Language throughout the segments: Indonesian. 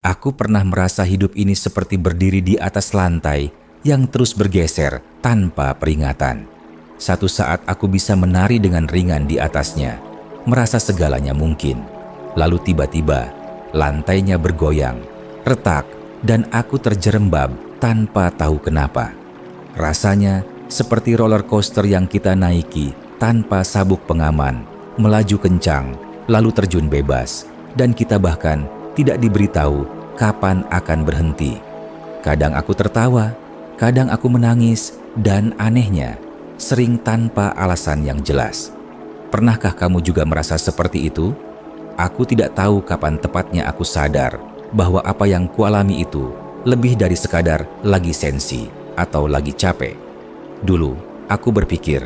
Aku pernah merasa hidup ini seperti berdiri di atas lantai yang terus bergeser tanpa peringatan. Satu saat aku bisa menari dengan ringan di atasnya, merasa segalanya mungkin. Lalu tiba-tiba, lantainya bergoyang, retak, dan aku terjerembab tanpa tahu kenapa. Rasanya seperti roller coaster yang kita naiki tanpa sabuk pengaman, melaju kencang, lalu terjun bebas, dan kita bahkan tidak diberitahu kapan akan berhenti. Kadang aku tertawa, kadang aku menangis, dan anehnya, sering tanpa alasan yang jelas. Pernahkah kamu juga merasa seperti itu? Aku tidak tahu kapan tepatnya aku sadar bahwa apa yang kualami itu lebih dari sekadar lagi sensi atau lagi capek. Dulu, aku berpikir,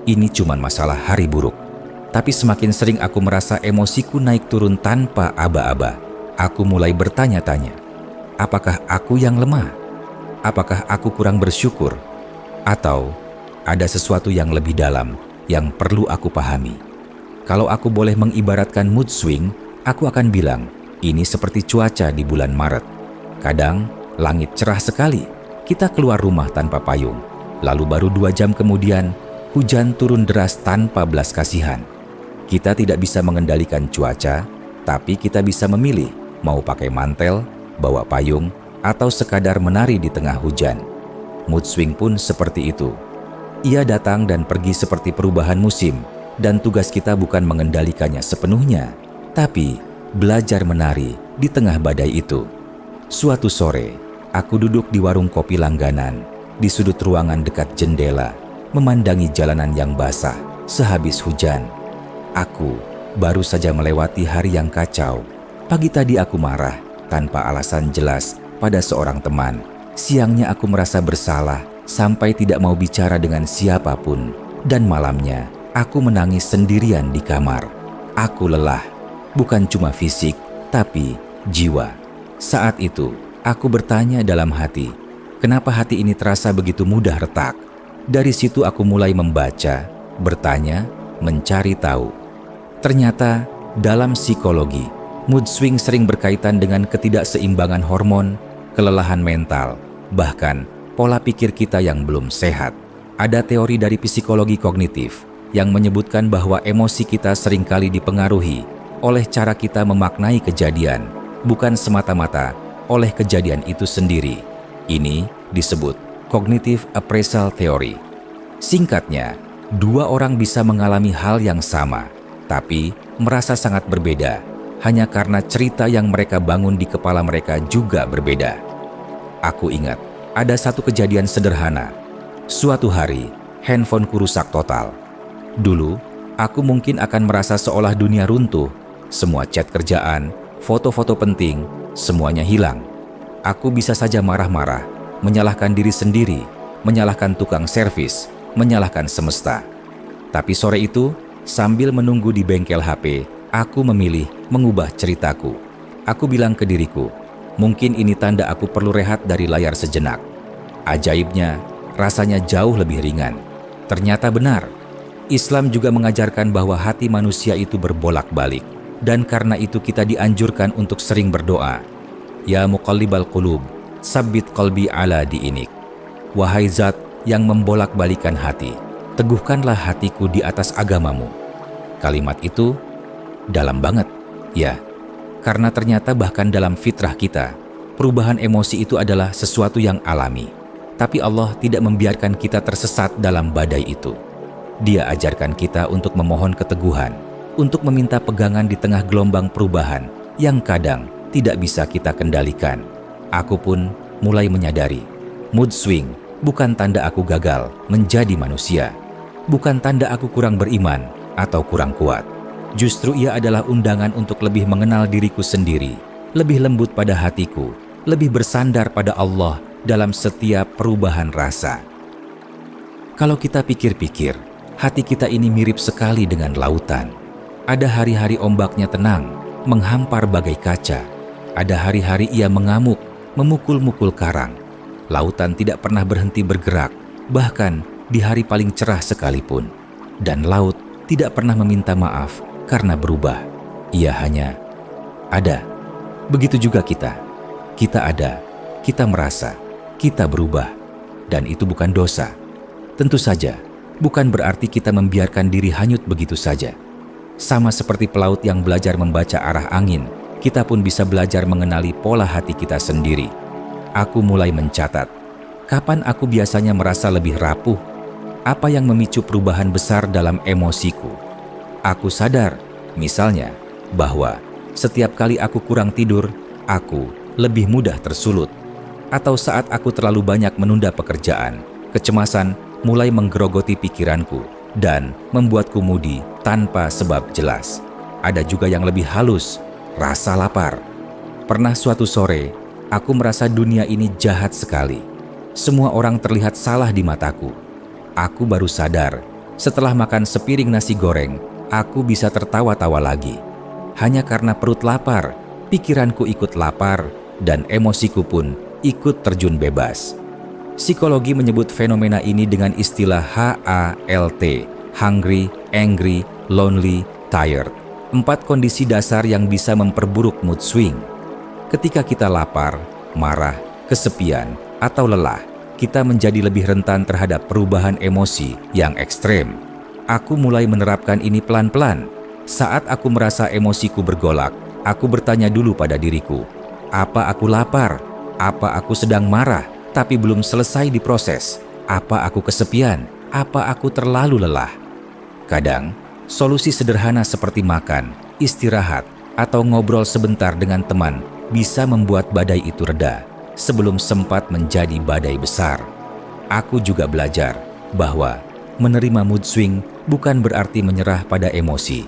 ini cuma masalah hari buruk. Tapi semakin sering aku merasa emosiku naik turun tanpa aba-aba, aku mulai bertanya-tanya, apakah aku yang lemah? Apakah aku kurang bersyukur? Atau ada sesuatu yang lebih dalam yang perlu aku pahami? Kalau aku boleh mengibaratkan mood swing, aku akan bilang, ini seperti cuaca di bulan Maret. Kadang, langit cerah sekali, kita keluar rumah tanpa payung. Lalu baru 2 jam kemudian, hujan turun deras tanpa belas kasihan. Kita tidak bisa mengendalikan cuaca, tapi kita bisa memilih mau pakai mantel, bawa payung, atau sekadar menari di tengah hujan. Mood swing pun seperti itu. Ia datang dan pergi seperti perubahan musim, dan tugas kita bukan mengendalikannya sepenuhnya, tapi belajar menari di tengah badai itu. Suatu sore, aku duduk di warung kopi langganan, di sudut ruangan dekat jendela, memandangi jalanan yang basah sehabis hujan. Aku baru saja melewati hari yang kacau. Pagi tadi aku marah tanpa alasan jelas pada seorang teman. Siangnya aku merasa bersalah sampai tidak mau bicara dengan siapapun. Dan malamnya aku menangis sendirian di kamar. Aku lelah, bukan cuma fisik, tapi jiwa. Saat itu aku bertanya dalam hati, kenapa hati ini terasa begitu mudah retak? Dari situ aku mulai membaca, bertanya, mencari tahu. Ternyata dalam psikologi, mood swing sering berkaitan dengan ketidakseimbangan hormon, kelelahan mental, bahkan pola pikir kita yang belum sehat. Ada teori dari psikologi kognitif yang menyebutkan bahwa emosi kita seringkali dipengaruhi oleh cara kita memaknai kejadian, bukan semata-mata oleh kejadian itu sendiri. Ini disebut cognitive appraisal theory. Singkatnya, 2 orang bisa mengalami hal yang sama, tapi merasa sangat berbeda, hanya karena cerita yang mereka bangun di kepala mereka juga berbeda. Aku ingat, ada satu kejadian sederhana. Suatu hari, handphoneku rusak total. Dulu, aku mungkin akan merasa seolah dunia runtuh. Semua chat kerjaan, foto-foto penting, semuanya hilang. Aku bisa saja marah-marah, menyalahkan diri sendiri, menyalahkan tukang servis, menyalahkan semesta. Tapi sore itu, sambil menunggu di bengkel HP, aku memilih mengubah ceritaku. Aku bilang ke diriku, mungkin ini tanda aku perlu rehat dari layar sejenak. Ajaibnya, rasanya jauh lebih ringan. Ternyata benar. Islam juga mengajarkan bahwa hati manusia itu berbolak-balik, dan karena itu kita dianjurkan untuk sering berdoa. Ya muqallibal qulub, tsabbit qalbi ala diinik. Wahai zat yang membolak-balikan hati, teguhkanlah hatiku di atas agamamu. Kalimat itu dalam banget, ya. Karena ternyata bahkan dalam fitrah kita, perubahan emosi itu adalah sesuatu yang alami. Tapi Allah tidak membiarkan kita tersesat dalam badai itu. Dia ajarkan kita untuk memohon keteguhan, untuk meminta pegangan di tengah gelombang perubahan yang kadang tidak bisa kita kendalikan. Aku pun mulai menyadari, mood swing bukan tanda aku gagal menjadi manusia. Bukan tanda aku kurang beriman atau kurang kuat. Justru ia adalah undangan untuk lebih mengenal diriku sendiri, lebih lembut pada hatiku, lebih bersandar pada Allah dalam setiap perubahan rasa. Kalau kita pikir-pikir, hati kita ini mirip sekali dengan lautan. Ada hari-hari ombaknya tenang, menghampar bagai kaca. Ada hari-hari ia mengamuk, memukul-mukul karang. Lautan tidak pernah berhenti bergerak, bahkan di hari paling cerah sekalipun. Dan laut tidak pernah meminta maaf karena berubah. Ia hanya ada. Begitu juga kita. Kita ada, kita merasa, kita berubah, dan itu bukan dosa. Tentu saja, bukan berarti kita membiarkan diri hanyut begitu saja. Sama seperti pelaut yang belajar membaca arah angin, kita pun bisa belajar mengenali pola hati kita sendiri. Aku mulai mencatat, kapan aku biasanya merasa lebih rapuh? Apa yang memicu perubahan besar dalam emosiku? Aku sadar, misalnya, bahwa setiap kali aku kurang tidur, aku lebih mudah tersulut. Atau saat aku terlalu banyak menunda pekerjaan, kecemasan mulai menggerogoti pikiranku dan membuatku mudi tanpa sebab jelas. Ada juga yang lebih halus, rasa lapar. Pernah suatu sore, aku merasa dunia ini jahat sekali. Semua orang terlihat salah di mataku. Aku baru sadar, setelah makan sepiring nasi goreng, aku bisa tertawa-tawa lagi. Hanya karena perut lapar, pikiranku ikut lapar, dan emosiku pun ikut terjun bebas. Psikologi menyebut fenomena ini dengan istilah HALT, hungry, angry, lonely, tired. 4 kondisi dasar yang bisa memperburuk mood swing. Ketika kita lapar, marah, kesepian, atau lelah, kita menjadi lebih rentan terhadap perubahan emosi yang ekstrem. Aku mulai menerapkan ini pelan-pelan. Saat aku merasa emosiku bergolak, aku bertanya dulu pada diriku, apa aku lapar? Apa aku sedang marah tapi belum selesai diproses? Apa aku kesepian? Apa aku terlalu lelah? Kadang, solusi sederhana seperti makan, istirahat, atau ngobrol sebentar dengan teman bisa membuat badai itu reda sebelum sempat menjadi badai besar. Aku juga belajar bahwa menerima mood swing bukan berarti menyerah pada emosi,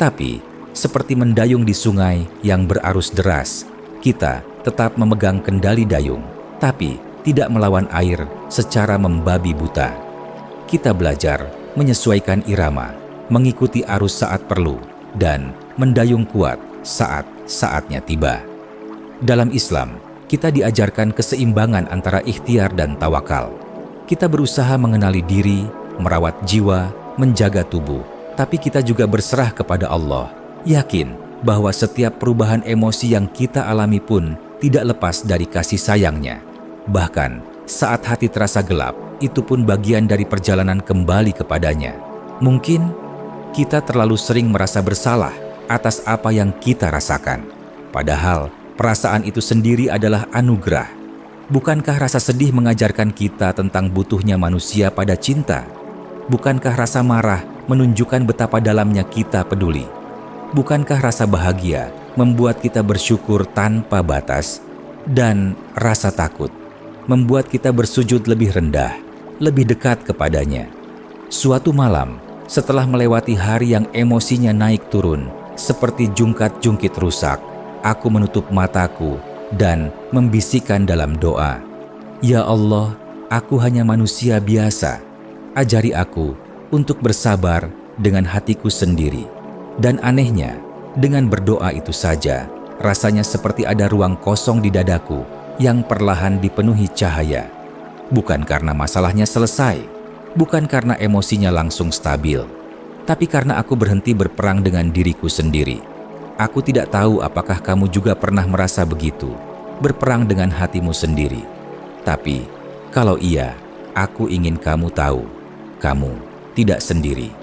tapi seperti mendayung di sungai yang berarus deras, kita tetap memegang kendali dayung, tapi tidak melawan air secara membabi buta. Kita belajar menyesuaikan irama, mengikuti arus saat perlu, dan mendayung kuat saat saatnya tiba. Dalam Islam, kita diajarkan keseimbangan antara ikhtiar dan tawakal. Kita berusaha mengenali diri, merawat jiwa, menjaga tubuh, tapi kita juga berserah kepada Allah, yakin bahwa setiap perubahan emosi yang kita alami pun tidak lepas dari kasih sayangnya. Bahkan saat hati terasa gelap, itu pun bagian dari perjalanan kembali kepadanya. Mungkin kita terlalu sering merasa bersalah atas apa yang kita rasakan. Padahal perasaan itu sendiri adalah anugerah. Bukankah rasa sedih mengajarkan kita tentang butuhnya manusia pada cinta? Bukankah rasa marah menunjukkan betapa dalamnya kita peduli? Bukankah rasa bahagia membuat kita bersyukur tanpa batas? Dan rasa takut membuat kita bersujud lebih rendah, lebih dekat kepadanya. Suatu malam, setelah melewati hari yang emosinya naik turun, seperti jungkat-jungkit rusak, aku menutup mataku dan membisikkan dalam doa, "Ya Allah, aku hanya manusia biasa. Ajari aku untuk bersabar dengan hatiku sendiri." Dan anehnya, dengan berdoa itu saja, rasanya seperti ada ruang kosong di dadaku yang perlahan dipenuhi cahaya. Bukan karena masalahnya selesai, bukan karena emosinya langsung stabil, tapi karena aku berhenti berperang dengan diriku sendiri. Aku tidak tahu apakah kamu juga pernah merasa begitu, berperang dengan hatimu sendiri. Tapi, kalau iya, aku ingin kamu tahu, kamu tidak sendiri.